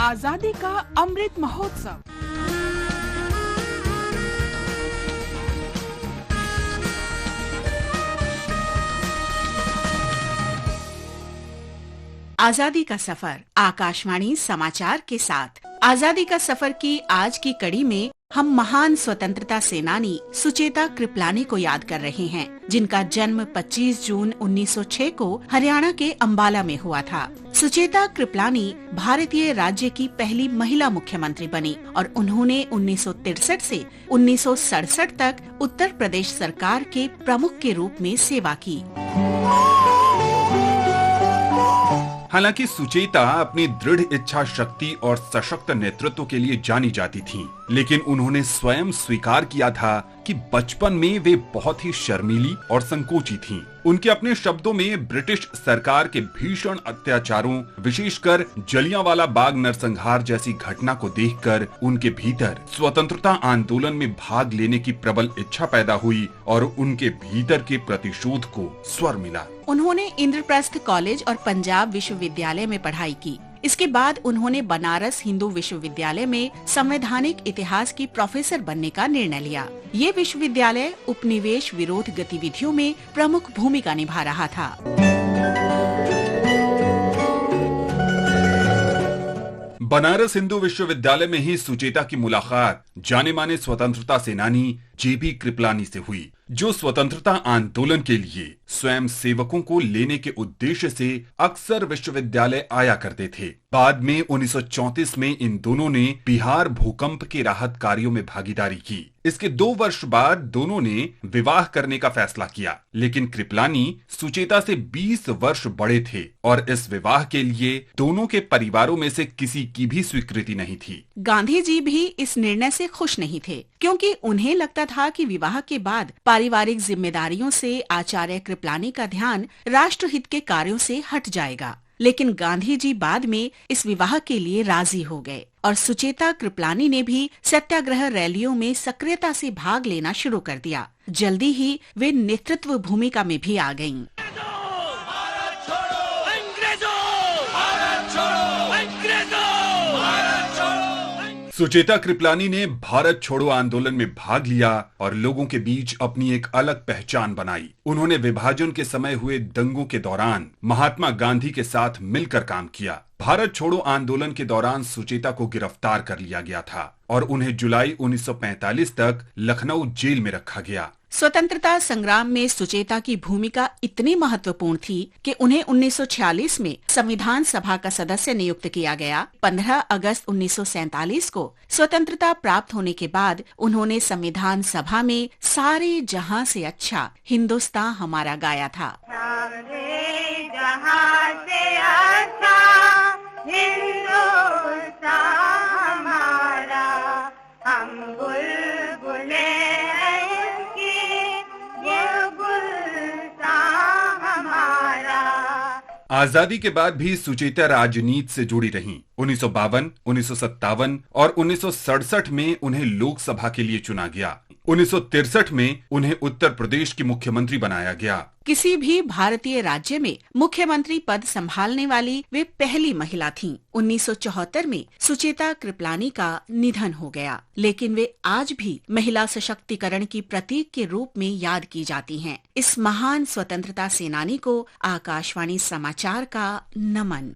आजादी का अमृत महोत्सव। आजादी का सफर आकाशवाणी समाचार के साथ। आजादी का सफर की आज की कड़ी में हम महान स्वतंत्रता सेनानी सुचेता कृपलानी को याद कर रहे हैं, जिनका जन्म 25 जून 1906 को हरियाणा के अंबाला में हुआ था। सुचेता कृपलानी भारतीय राज्य की पहली महिला मुख्यमंत्री बनी और उन्होंने 1963 से 1967 तक उत्तर प्रदेश सरकार के प्रमुख के रूप में सेवा की। हालांकि सुचेता अपनी दृढ़ इच्छा शक्ति और सशक्त नेतृत्व के लिए जानी जाती थीं, लेकिन उन्होंने स्वयं स्वीकार किया था कि बचपन में वे बहुत ही शर्मीली और संकोची थीं। उनके अपने शब्दों में ब्रिटिश सरकार के भीषण अत्याचारों, विशेषकर जलियांवाला बाग नरसंहार जैसी घटना को देखकर उनके भीतर स्वतंत्रता आंदोलन में भाग लेने की प्रबल इच्छा पैदा हुई और उनके भीतर के प्रतिशोध को स्वर मिला। उन्होंने इंद्रप्रस्थ कॉलेज और पंजाब विश्वविद्यालय में पढ़ाई की। इसके बाद उन्होंने बनारस हिंदू विश्वविद्यालय में संवैधानिक इतिहास की प्रोफेसर बनने का निर्णय लिया। ये विश्वविद्यालय उपनिवेश विरोध गतिविधियों में प्रमुख भूमिका निभा रहा था। बनारस हिंदू विश्वविद्यालय में ही सुचेता की मुलाकात जाने माने स्वतंत्रता सेनानी जेबी कृपलानी से हुई, जो स्वतंत्रता आंदोलन के लिए स्वयं सेवकों को लेने के उद्देश्य से अक्सर विश्वविद्यालय आया करते थे। बाद में 1934 में इन दोनों ने बिहार भूकंप के राहत कार्यों में भागीदारी की। इसके 2 वर्ष बाद दोनों ने विवाह करने का फैसला किया, लेकिन कृपलानी सुचेता से 20 वर्ष बड़े थे और इस विवाह के लिए दोनों के परिवारों में से किसी की भी स्वीकृति नहीं थी। गांधी जी भी इस निर्णय से खुश नहीं थे, क्योंकि उन्हें लगता था कि विवाह के बाद पारिवारिक जिम्मेदारियों से आचार्य कृपलानी का ध्यान राष्ट्रहित के कार्यों से हट जाएगा। लेकिन गांधी जी बाद में इस विवाह के लिए राजी हो गए और सुचेता कृपलानी ने भी सत्याग्रह रैलियों में सक्रियता से भाग लेना शुरू कर दिया। जल्दी ही वे नेतृत्व भूमिका में भी आ गयीं। सुचेता कृपलानी ने भारत छोड़ो आंदोलन में भाग लिया और लोगों के बीच अपनी एक अलग पहचान बनाई। उन्होंने विभाजन के समय हुए दंगों के दौरान महात्मा गांधी के साथ मिलकर काम किया। भारत छोड़ो आंदोलन के दौरान सुचेता को गिरफ्तार कर लिया गया था और उन्हें जुलाई 1945 तक लखनऊ जेल में रखा गया। स्वतंत्रता संग्राम में सुचेता की भूमिका इतनी महत्वपूर्ण थी कि उन्हें 1946 में संविधान सभा का सदस्य नियुक्त किया गया। 15 अगस्त 1947 को स्वतंत्रता प्राप्त होने के बाद उन्होंने संविधान सभा में सारे जहां से अच्छा हिंदुस्तान हमारा गाया था। सारे जहां से अच्छा हिंदुस्तान हमारा, हम बुलबुले आजादी के बाद भी सुचेता राजनीति से जुड़ी रहीं। 1952, 1957 और 1967 में उन्हें लोकसभा के लिए चुना गया। 1963 में उन्हें उत्तर प्रदेश की मुख्यमंत्री बनाया गया। किसी भी भारतीय राज्य में मुख्यमंत्री पद संभालने वाली वे पहली महिला थीं। 1974 में सुचेता कृपलानी का निधन हो गया, लेकिन वे आज भी महिला सशक्तिकरण की प्रतीक के रूप में याद की जाती हैं। इस महान स्वतंत्रता सेनानी को आकाशवाणी समाचार का नमन।